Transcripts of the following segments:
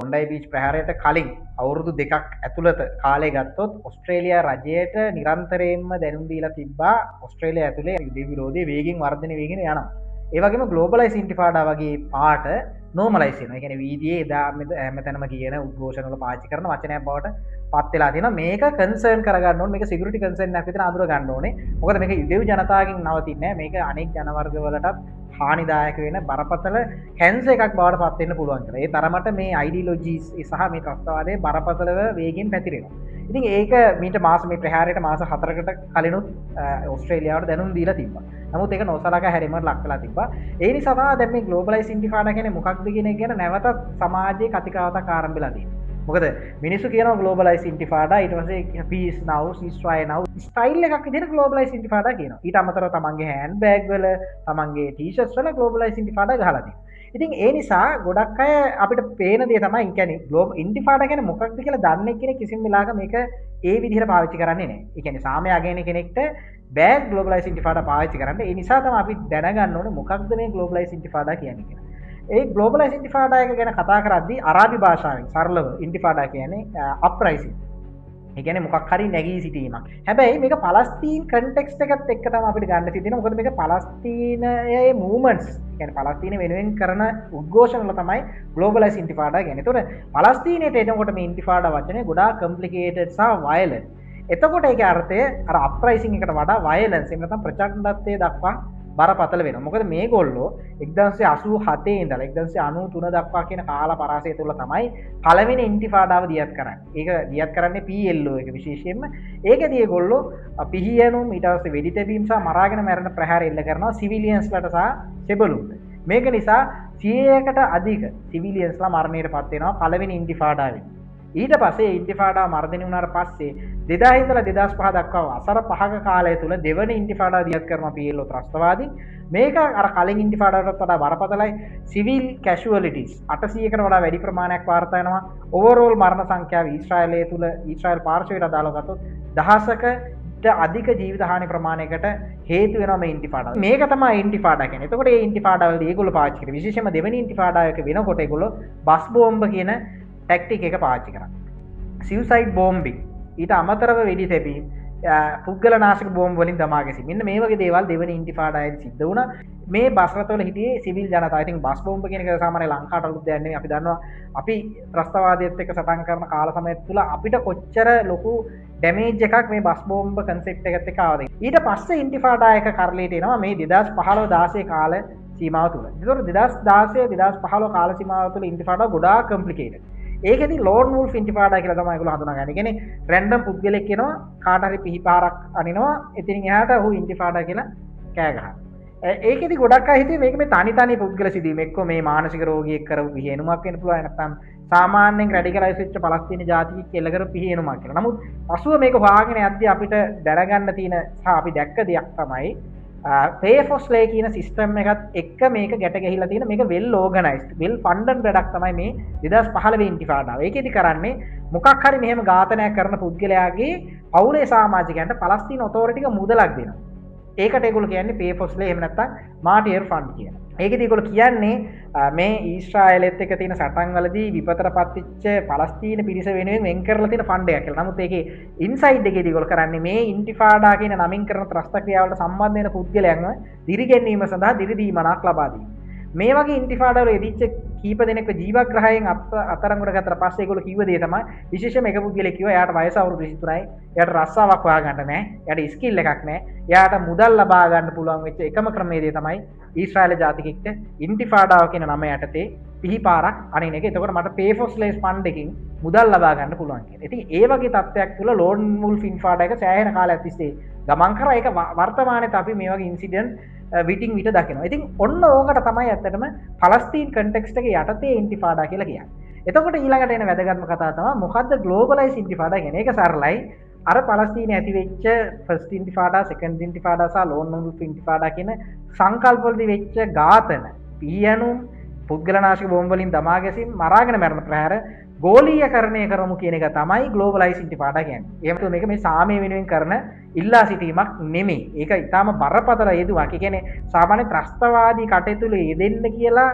බොන්ඩයි beach ප්‍රහාරයට කලින් අවුරුදු 2ක් ඇතුළත කාලය ගත්තොත් ඕස්ට්‍රේලියා රජයට නිරන්තරයෙන්ම දැනුම් දීලා තිබ්බා ඕස්ට්‍රේලියා ඇතුලේ යුද විරෝධී වේගෙන් වර්ධනය වෙගෙන යනවා. ඒ වගේම ග්ලෝබලයිස් ඉන්ටිෆාඩා වගේ පාට නෝමලයිස් වෙනවා. ඒ කියන්නේ වීදියේ එදා හැමතැනම කියන උද්ඝෝෂණ වල පාවිච්චි කරන වචනයක් බවට පත් වෙලා තියෙනවා. මේක කන්සර්න් කරගන්න ඕනේ. මේක සිකියුරිටි කන්සර්න් එකක් විතර අඳුර ගන්න ඕනේ. මොකද මේක යුදෙව් ජනතාවගෙන් නවතින්නේ නැහැ. මේක අනෙක් ජනවර්ග වලටත් හානිදායක වෙන බරපතල කැන්සර් එකක් බවට පත් වෙන්න පුළුවන් කියලා. ඒ තරමට මේ අයිඩියොලොජිස් සහ මේ ත්‍රස්තවාදයේ බරපතලව වේගෙන් පැතිරෙනවා. ඉතින් ඒක මීට මාස මේ ප්‍රහාරයට මාස 4කට කලිනුත් ඕස්ට්‍රේලියාවට දැනුම් දීලා තිබ්බා. නමුත් ඒක නොසලකා හැරීමකට ලක් වෙලා තිබ්බා. ඒ නිසා තමයි දැන් මේ ග්ලෝබලයිස් ඉන්ටිෆාඩා කියන්නේ මොකක්ද කියන එක ගැන නැවතත් සමාජයේ කතිකාවතක් ආරම්භ වෙලා තියෙනවා. මොකද මිනිස්සු කියනවා ග්ලෝබලයිස් ඉන්ටිෆාඩා ඊට පස්සේ පීස් නව් සීස්ෆයර් නව් ස්ටයිල් එකක් විදිහට ග්ලෝබලයිස් ඉන්ටිෆාඩා කියනවා. ඊට අමතරව තමන්ගේ හෑන්ඩ් බෑග් වල තමන්ගේ ටී-ෂර්ට්ස් වල ග්ලෝබලයිස් ඉන්ටිෆාඩා ගහලා තියෙනවා. ඉතින් ඒ නිසා ගොඩක් අය අපිට පේන දේ තමයි කියන්නේ ග්ලෝබල් ඉන්ටිෆාඩා කියන්නේ මොකක්ද කියලා දන්නේ කෙනෙක් කිසිම වෙලාවක මේක ඒ විදිහට පාවිච්චි කරන්නේ නැහැ. ඒ කියන්නේ සාමය අගයන කෙනෙක්ට බෑ ග්ලෝබලයිස් ඉන්ටිෆාඩා පාවිච්චි කරන්න. ඒ නිසා තමයි අපි දැනගන්න ඕනේ මොකක්ද මේ ග්ලෝබලයිස් ඉන්ටිෆාඩා කියන්නේ කියලා. ඒ ග්ලෝබලයිස් ඉන්ටිෆාඩා එක ගැන කතා කරද්දී අරාබි භාෂාවෙන් සරලව ඉන්ටිෆාඩා කියන්නේ අප්‍රයිසින්. ඒ කියන්නේ මොකක් හරි නැගී සිටීමක්. හැබැයි මේක පලස්තීන් කන්ටෙක්ස්ට් එකත් එක්ක තමයි අපිට ගන්න තියෙන්නේ. මොකද මේක පලස්තීනයේ මූවමන්ට්ස්, කියන්නේ පලස්තීන වෙනුවෙන් කරන උද්ඝෝෂණ වල තමයි ග්ලෝබලයිස් ඉන්ටිෆාඩා කියන්නේ. ඒතකොට පලස්තීනයට එනකොට මේ ඉන්ටිෆාඩා වචනේ ගොඩාක් කම්ප්ලිකේටඩ් සහ වයලන්ට්. එතකොට ඒකේ අර්ථය අර අප්‍රයිසින් එකට වඩා වයලන්ස් එහෙම නැත්නම් ප්‍රචණ්ඩත්වයේ දක්වා බරපතල වෙනවා. මොකද මේගොල්ලෝ 1987 ඉඳලා 1993 දක්වා කියන කාල පරාසය තුළ තමයි පළවෙනි ඉන්ටිෆාඩාව දියත් කරන්නේ. ඒක දියත් කරන්නේ PLO එක විශේෂයෙන්ම. ඒකදී ඒගොල්ලෝ පිහියනුම් ඊට පස්සේ වෙඩි තැබීම් සහ මරාගෙන මැරෙන ප්‍රහාර එල්ල කරනවා සිවිලියන්ස්ලට සහ සෙබළුන්ට. මේක නිසා 100කට අධික සිවිලියන්ස්ලා මරණයටපත් වෙනවා පළවෙනි ඉන්ටිෆාඩාවේ. ඊට පස්සේ ඉන්ටිෆාඩා මර්ධනය වුණාට පස්සේ 2000 ඉඳලා 2005 දක්වා වසර 5ක කාලය තුල දෙවන ඉන්ටිෆාඩා දියත් කරනවා PLO ත්‍රස්තවාදී. මේක අර කලින් ඉන්ටිෆාඩාවටත් වඩා බරපතලයි. සිවිල් කැෂුවලිටිස් 800කට වඩා වැඩි ප්‍රමාණයක් වාර්තා වෙනවා. ඕවර්ऑල් මරණ සංඛ්‍යාව ඊශ්‍රායලයේ තුල ඊශ්‍රායල් පාර්ශවයට අදාළව ගත්තොත් දහසකට අධික ජීවිත හානි ප්‍රමාණයකට හේතු වෙනවා මේ ඉන්ටිෆාඩාව. මේක තමයි ඉන්ටිෆාඩා කියන්නේ. එතකොට මේ ඉන්ටිෆාඩාවලදී ඒගොල්ලෝ පාවිච්චි කරේ විශේෂයෙන්ම දෙවෙනි ඉන්ටිෆාඩා එක වෙනකොට ඒගොල්ලෝ බස් බෝම්බ කියන ටැක්ටික් එක පාවිච්චි කරා. සිව්සයිඩ් බෝම්බින් ඊට අමතරව වෙඩි තැබීම් පුද්ගල නාශක බෝම්බ වලින් දමා ගැසීම. මෙන්න මේ වගේ දේවල් දෙවෙනි ඉන්ටිෆාඩාවේදී සිද්ධ වුණා. මේ බස් රථවල හිටියේ සිවිල් ජනතාව. ඉතින් බස් බෝම්බ කියන එක සාමාන්‍ය ලංකාවට අලුත් දෙයක් නෙවෙයි. අපි දන්නවා අපි ත්‍රස්තවාදයේත් එක්ක සටන් කරන කාල සමය තුළ අපිට කොච්චර ලොකු ඩැමේජ් එකක් මේ බස් බෝම්බ කන්සෙප්ට් එකත් එක්ක ආවද. ඊට පස්සේ ඉන්ටිෆාඩා එක කරලියට එනවා මේ 2015 16 කාල සීමාව තුළ. ඒතකොට 2016 2015 කාල සීමාව තුළ ඉන්ටිෆාඩා ගොඩාක් කම්ප්ලිකේටඩ්. ඒකෙදි ලෝන් වුල්ෆ් ඉන්ටිෆාඩා කියලා තමයි ඒගොල්ලෝ හඳුනාගන්නේ. ඒ කියන්නේ රැන්ඩම් පුද්ගලෙක් එනවා කාට හරි පිහිපාරක් අනිනවා එතනින් එහාට ඔහු ඉන්ටිෆාඩා කියලා කෑ ගහනවා. ඒකෙදි ගොඩක් අය හිතුවේ මේක මේ තනි පුද්ගල සිදුවීම එක්ක මේ මානසික රෝගියෙක් කරපු පිහිනුමක් වෙන්න පුළුවන්. නැත්නම් සාමාන්‍යයෙන් රැඩිකලයිස් වෙච්ච පලස්තීන ජාතිකයෙක් කෙල්ල කරපු පිහිනුමක් කියලා. නමුත් පසුව මේක හොයාගෙන යද්දී අපිට දැනගන්න තියෙන සහ අපි දැක්ක දෙයක් තමයි පේෆොස්ලේ කියන සිස්ටම් එකත් එක්ක මේක ගැට ගැහිලා තියෙන මේක වෙල් ඕගනයිස්ඩ් වෙල් ෆන්ඩඩ් වැඩක් තමයි මේ 2015 ඉන්ටිෆාඩාව. ඒකෙදි කරන්නේ මොකක් හරි මෙහෙම ඝාතනයක් කරන පුද්ගලයාගේ පවුලේ සමාජිකයන්ට පලස්තීන ඔතොරිටි එක මුදලක් දෙනවා. ඒකට ඒගොල්ලෝ කියන්නේ පේෆොස්ලේ එහෙම නැත්නම් මාටියර් ෆන්ඩ් කියන. ඒකෙදි ඒගොල්ලෝ කියන්නේ මේ ඊශ්‍රායලෙත් එක්ක තියෙන සටන් වලදී විපතටපත් වෙච්ච පලස්තීන පිරිස වෙනුවෙන් වෙන් කරලා තියෙන ෆන්ඩ් එකක් කියලා. නමුත් ඒකේ ඉන්සයිඩ් එකේදී ඒගොල්ලෝ කරන්නේ මේ ඉන්ටිෆාඩා කියන නමින් කරන ත්‍රස්ත ක්‍රියාවලට සම්බන්ධ වෙන පුද්ගලයන්ව දිරිගැන්වීම සඳහා දිරිදීමනක් ලබා දීම. මේ වගේ ඉන්ටිෆාඩා වල යෙදිච්ච කීප දෙනෙක්ව ජීවග්‍රහයෙන් අතරංගුවට ගත්තට පස්සේ ඒගොල්ලෝ කිව්ව දේ තමයි විශේෂයෙන්ම එක පුද්ගලෙක් කිව්වා එයාට වයස අවුරුදු 23යි. එයාට රස්සාවක් හොයාගන්න නැහැ. එයාට ස්කිල් එකක් නැහැ. එයාට මුදල් ලබා ගන්න පුළුවන් වෙච්ච එකම ක්‍රමවේදය තමයි ඊශ්‍රායල ජාතිකෙක්ට ඉන්ටිෆාඩාව කියන නම යටතේ පිහිපාරක් අනින එක. එතකොට මට පේෆොස්ලේස් ෆන්ඩ් එකකින් මුදල් ලබා ගන්න පුළුවන් කියලා. ඉතින් ඒ වගේ තත්ත්වයක් තුළ ලෝන් වුල්ෆ් ඉන්ටිෆාඩා එක සෑහෙන කාලයක් තිස්සේ ගමන් කරා. ඒක වර්තමානයේත් අපි මේ වගේ ඉන්සිඩන්ට් විටින් විට දකිනවා. ඉතින් ඔන්න ඕකට තමයි ඇත්තටම පලස්තීන් කන්ටෙක්ස්ට් එකේ යටතේ ඉන්ටිෆාඩා කියලා කියන්නේ. එතකොට ඊළඟට එන වැදගත්ම කතාව තමයි මොකද්ද ග්ලෝබලයිස් ඉන්ටිෆාඩා කියන්නේ. ඒක සරලයි. අර පලස්තීනයේ ඇති වෙච්ච ෆස්ට් ඉන්ටිෆාඩා, සෙකන්ඩ් ඉන්ටිෆාඩා සහ ලෝන් වුල්ෆ් ඉන්ටිෆාඩා කියන සංකල්ප වලදී වෙච්ච ඝාතන, පියනුම්, පුද්ගලනාශක බෝම්බ වලින් දමා ගැසීම්, මරාගෙන මරණ ප්‍රහාර ගෝලීයකරණය කරමු කියන එක තමයි ග්ලෝබලයිස් ඉන්ටිෆාඩා කියන්නේ. එහෙම මේක මේ සාමය වෙනුවෙන් කරන ඉල්ලා සිටීමක් නෙමෙයි. ඒක ඊටාම බරපතල හේතුවක්. ඒ කියන්නේ සාමාන්‍ය ත්‍රස්තවාදී කටයුතු වල යෙදෙන්න කියලා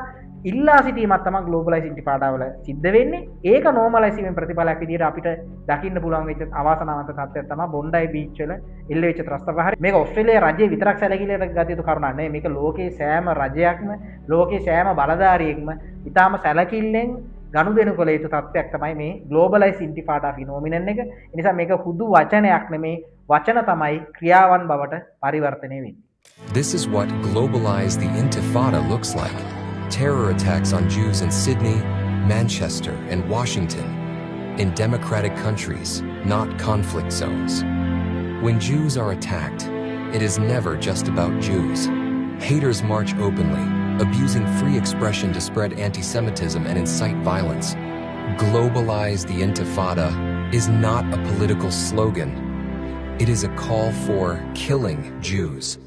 ඉල්ලා සිටීමක් තමයි ග්ලෝබලයිස් ඉන්ටිෆාඩාවල සිද්ධ වෙන්නේ. ඒක නෝමලයිස් වීමේ ප්‍රතිඵලයක් විදිහට අපිට දකින්න පුළුවන් වෙච්ච අවාසනාවන්ත තත්ත්වයක් තමයි බොන්ඩයි බීච් වල එල්ල වෙච්ච ත්‍රස්ත ප්‍රහාරය. මේක ඕස්ට්‍රේලියාවේ රජයේ විතරක් සැලකිලියට ගත යුතු කරුණක් නෙවෙයි. මේක ලෝකේ සෑම රජයක්ම ලෝකේ සෑම බලධාරියෙක්ම ඊටාම සැලකිල්ලෙන් ගනුදෙනු කළ යුතු තත්ත්වයක් තමයි මේ ග්ලෝබලයිස් ඉන්ටිෆාඩා ෆිනෝමිනන් එක. ඒ නිසා මේක හුදු වචනයක් නෙමේ වචන තමයි ක්‍රියාවන් බවට පරිවර්තනය වෙන්නේ. This is what globalized the Intifada looks like. Terror attacks on Jews in Sydney, Manchester, and Washington, in democratic countries, not conflict zones. When Jews are attacked, it is never just about Jews. Haters march openly, abusing free expression to spread anti-Semitism and incite violence. Globalize the Intifada is not a political slogan. It is a call for killing Jews.